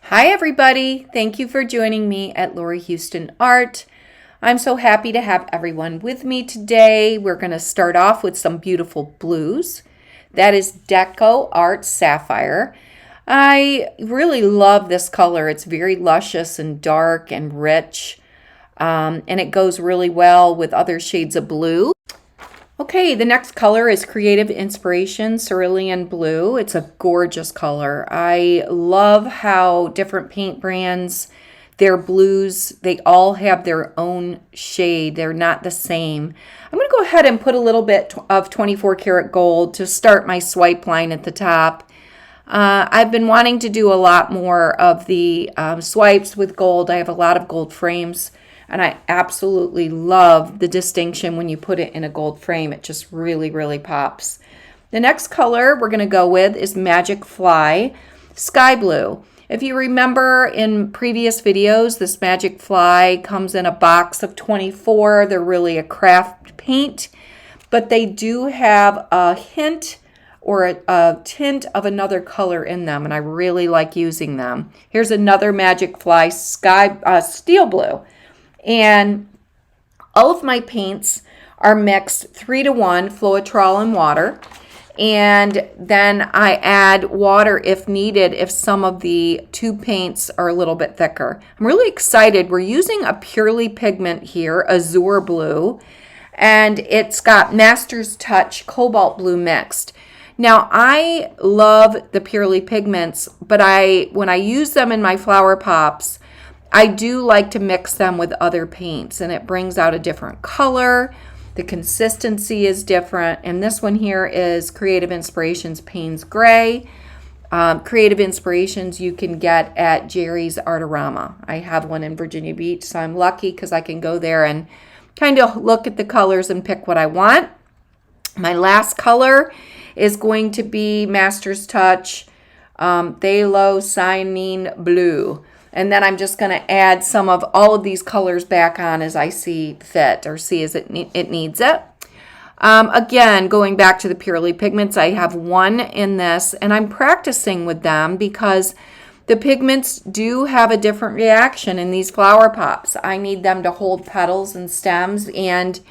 Hi everybody, thank you for joining me at Lori Houston Art. I'm so happy to have everyone with me today. We're going to start off with some beautiful blues. That is Deco Art Sapphire. I really love this color. It's very luscious and dark and rich, and it goes really well with other shades of blue. Okay, the next color is Creative Inspiration Cerulean Blue. It's a gorgeous color. I love how different paint brands, their blues, they all have their own shade. They're not the same. I'm going to go ahead and put a little bit of 24 karat gold to start my swipe line at the top. I've been wanting to do a lot more of the swipes with gold. I have a lot of gold frames. And I absolutely love the distinction when you put it in a gold frame. It just really, really pops. The next color we're going to go with is Magic Fly Sky Blue. If you remember in previous videos, this Magic Fly comes in a box of 24. They're really a craft paint, but they do have a hint or a tint of another color in them, and I really like using them. Here's another Magic Fly Steel Blue. And all of my paints are mixed 3-to-1 Floetrol and water. And then I add water if needed if some of the tube paints are a little bit thicker. I'm really excited. We're using a Purely pigment here, Azure Blue. And it's got Master's Touch Cobalt Blue mixed. Now, I love the Purely pigments, but when I use them in my flower pops, I do like to mix them with other paints, and it brings out a different color. The consistency is different, and this one here is Creative Inspirations Payne's Gray. Creative Inspirations you can get at Jerry's Artorama. I have one in Virginia Beach, so I'm lucky because I can go there and kind of look at the colors and pick what I want. My last color is going to be Master's Touch Phthalo Cyanine Blue. And then I'm just going to add some of all of these colors back on as I see fit or see as it needs it. Again, going back to the Purely pigments, I have one in this, and I'm practicing with them because the pigments do have a different reaction in these flower pops. I need them to hold petals and stems, and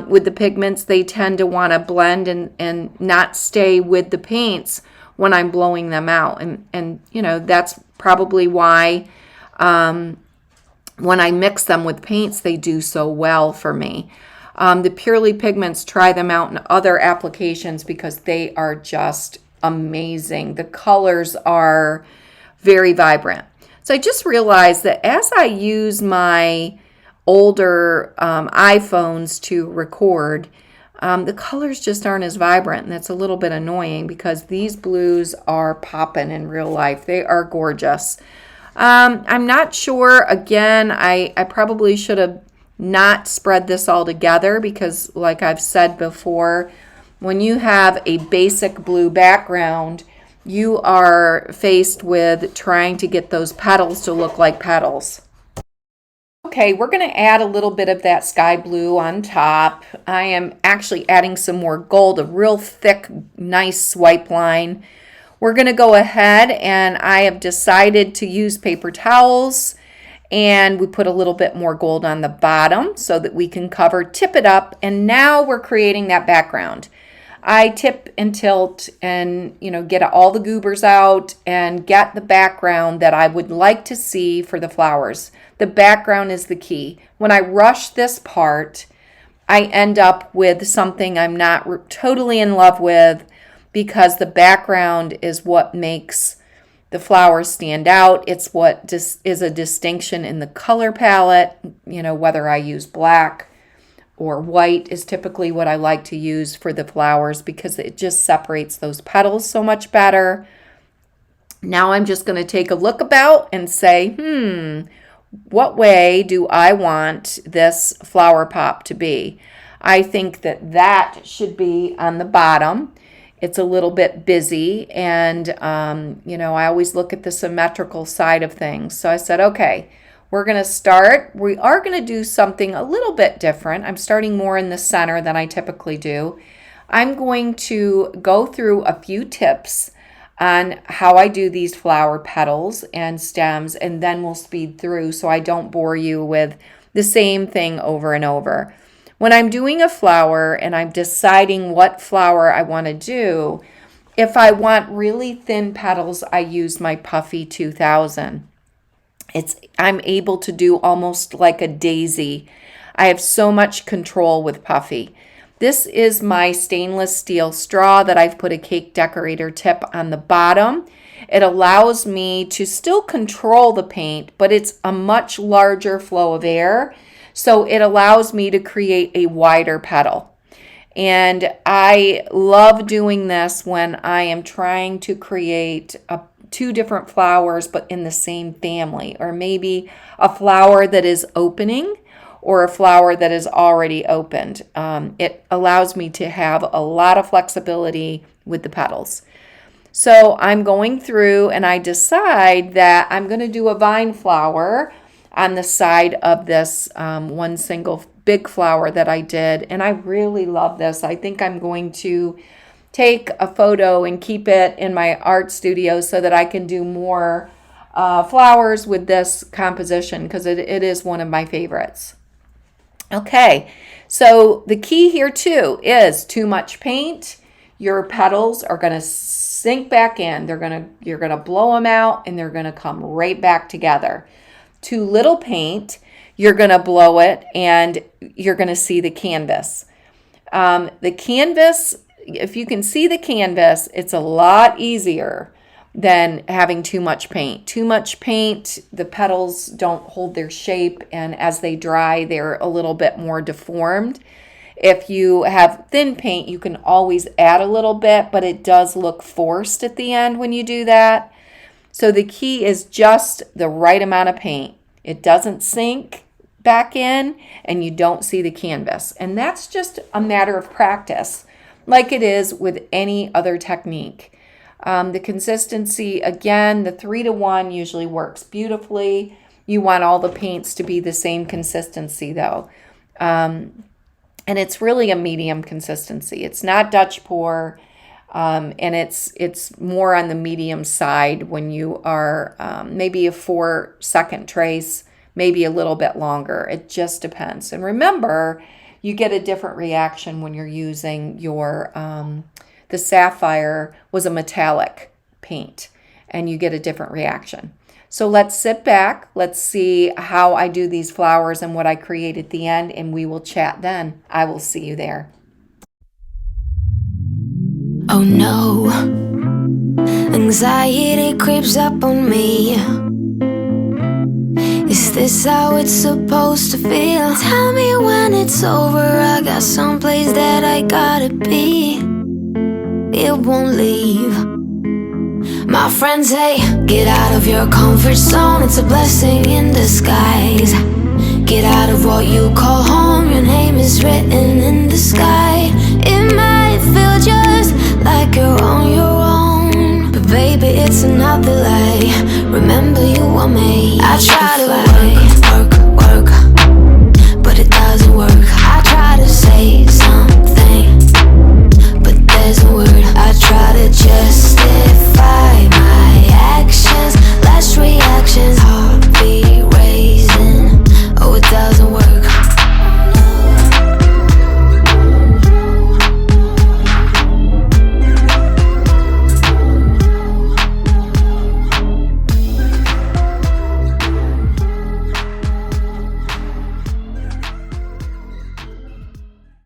with the pigments, they tend to want to blend and not stay with the paints when I'm blowing them out. And you know, that's probably why when I mix them with paints, they do so well for me. The Purely pigments, try them out in other applications because they are just amazing. The colors are very vibrant. So I just realized that as I use my older iPhones to record, the colors just aren't as vibrant, and that's a little bit annoying because these blues are popping in real life. They are gorgeous. I'm not sure. Again, I probably should have not spread this all together because, like I've said before, when you have a basic blue background, you are faced with trying to get those petals to look like petals. Okay, we're going to add a little bit of that sky blue on top. I am actually adding some more gold, a real thick, nice swipe line. We're going to go ahead, and I have decided to use paper towels, and we put a little bit more gold on the bottom so that we can tip it up, and now we're creating that background. I tip and tilt and, get all the goobers out and get the background that I would like to see for the flowers. The background is the key. When I rush this part, I end up with something I'm not totally in love with because the background is what makes the flowers stand out. It's what is a distinction in the color palette, whether I use black or white is typically what I like to use for the flowers because it just separates those petals so much better. Now I'm just going to take a look about and say, what way do I want this flower pop to be? I think that should be on the bottom. It's a little bit busy, and, I always look at the symmetrical side of things. So I said, okay, we're going to start. We are going to do something a little bit different. I'm starting more in the center than I typically do. I'm going to go through a few tips on how I do these flower petals and stems, and then we'll speed through so I don't bore you with the same thing over and over. When I'm doing a flower and I'm deciding what flower I want to do, if I want really thin petals, I use my Puffy 2000. I'm able to do almost like a daisy. I have so much control with Puffy. This is my stainless steel straw that I've put a cake decorator tip on the bottom. It allows me to still control the paint, but it's a much larger flow of air. So it allows me to create a wider petal. And I love doing this when I am trying to create two different flowers, but in the same family, or maybe a flower that is opening or a flower that is already opened. It allows me to have a lot of flexibility with the petals. So I'm going through and I decide that I'm going to do a vine flower on the side of this one single big flower that I did. And I really love this. I think I'm going to take a photo and keep it in my art studio so that I can do more flowers with this composition, because it is one of my favorites. Okay, so the key here too is too much paint. Your petals are going to sink back in. You're going to blow them out and they're going to come right back together. Too little paint, you're going to blow it and you're going to see the canvas. The canvas, if you can see the canvas, it's a lot easier than having too much paint. Too much paint, the petals don't hold their shape, and as they dry, they're a little bit more deformed. If you have thin paint, you can always add a little bit, but it does look forced at the end when you do that. So the key is just the right amount of paint. It doesn't sink back in, and you don't see the canvas. And that's just a matter of practice, like it is with any other technique. The consistency, again, the 3-to-1 usually works beautifully. You want all the paints to be the same consistency though. And it's really a medium consistency. It's not Dutch pour, and it's more on the medium side when you are maybe a 4-second trace, maybe a little bit longer. It just depends. And remember, you get a different reaction when you're using your, the sapphire was a metallic paint, and you get a different reaction. So let's sit back. Let's see how I do these flowers and what I create at the end, and we will chat then. I will see you there. Oh no, anxiety creeps up on me. Is this how it's supposed to feel? Tell me when it's over. I got someplace that I gotta be. It won't leave. My friends say, get out of your comfort zone. It's a blessing in disguise. Get out of what you call home. Your name is written in the sky. It might feel just like you're on your own, but baby, it's another lie. Remember, you were made. I try to work, but it doesn't work. I try to say something, but there's no word. I try to justify my actions, less reactions, heartbeat raising. Oh, it doesn't work.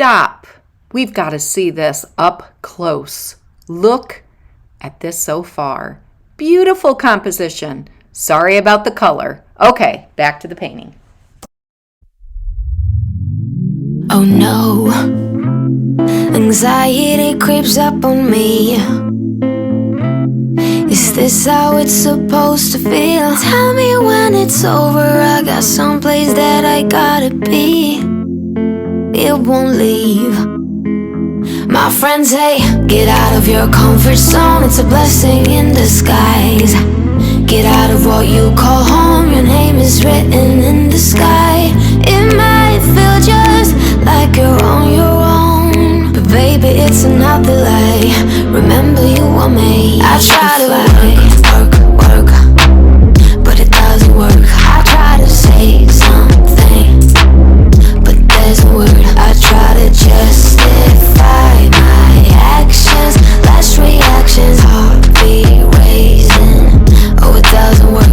Stop. We've got to see this up close. Look at this so far. Beautiful composition. Sorry about the color. Okay, back to the painting. Oh no, anxiety creeps up on me. Is this how it's supposed to feel? Tell me when it's over. I got someplace that I gotta be. It won't leave. My friends say, get out of your comfort zone. It's a blessing in disguise. Get out of what you call home. Your name is written in the sky. It might feel just like you're on your own, but baby, Baby, it's another lie. Remember you were made. I try to work, but it doesn't work. I try to say something, but there's no word. I try to justify my actions, last reactions, heartbeat raising. Oh, it doesn't work.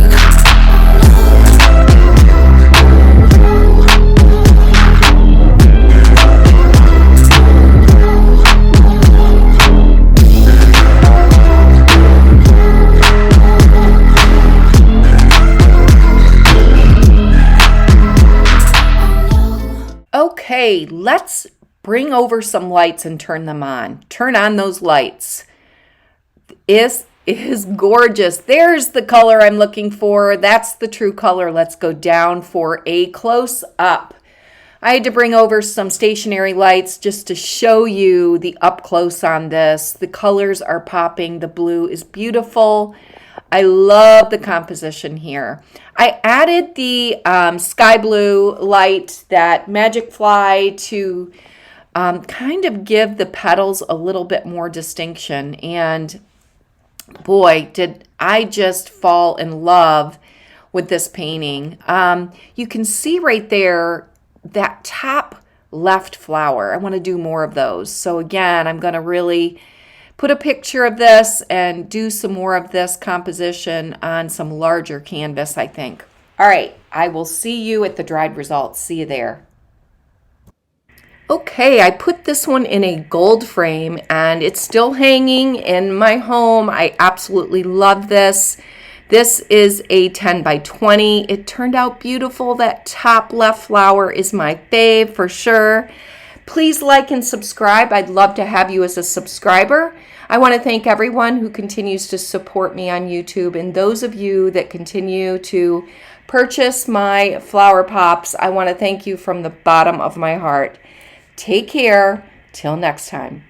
Okay, let's bring over some lights and turn them on. Turn on those lights. Is gorgeous. There's the color I'm looking for. That's the true color. Let's go down for a close up. I had to bring over some stationary lights just to show you the up close on this. The colors are popping. The blue is beautiful. I love the composition here. I added the sky blue light, that Magic Fly, to kind of give the petals a little bit more distinction. And boy, did I just fall in love with this painting. You can see right there that top left flower. I want to do more of those. So again, I'm going to really put a picture of this and do some more of this composition on some larger canvas, I think. All right, I will see you at the dried results. See you there. Okay, I put this one in a gold frame and it's still hanging in my home. I absolutely love this. This is a 10 by 20. It turned out beautiful. That top left flower is my fave for sure. Please like and subscribe. I'd love to have you as a subscriber. I want to thank everyone who continues to support me on YouTube, and those of you that continue to purchase my flower pops. I want to thank you from the bottom of my heart. Take care. Till next time.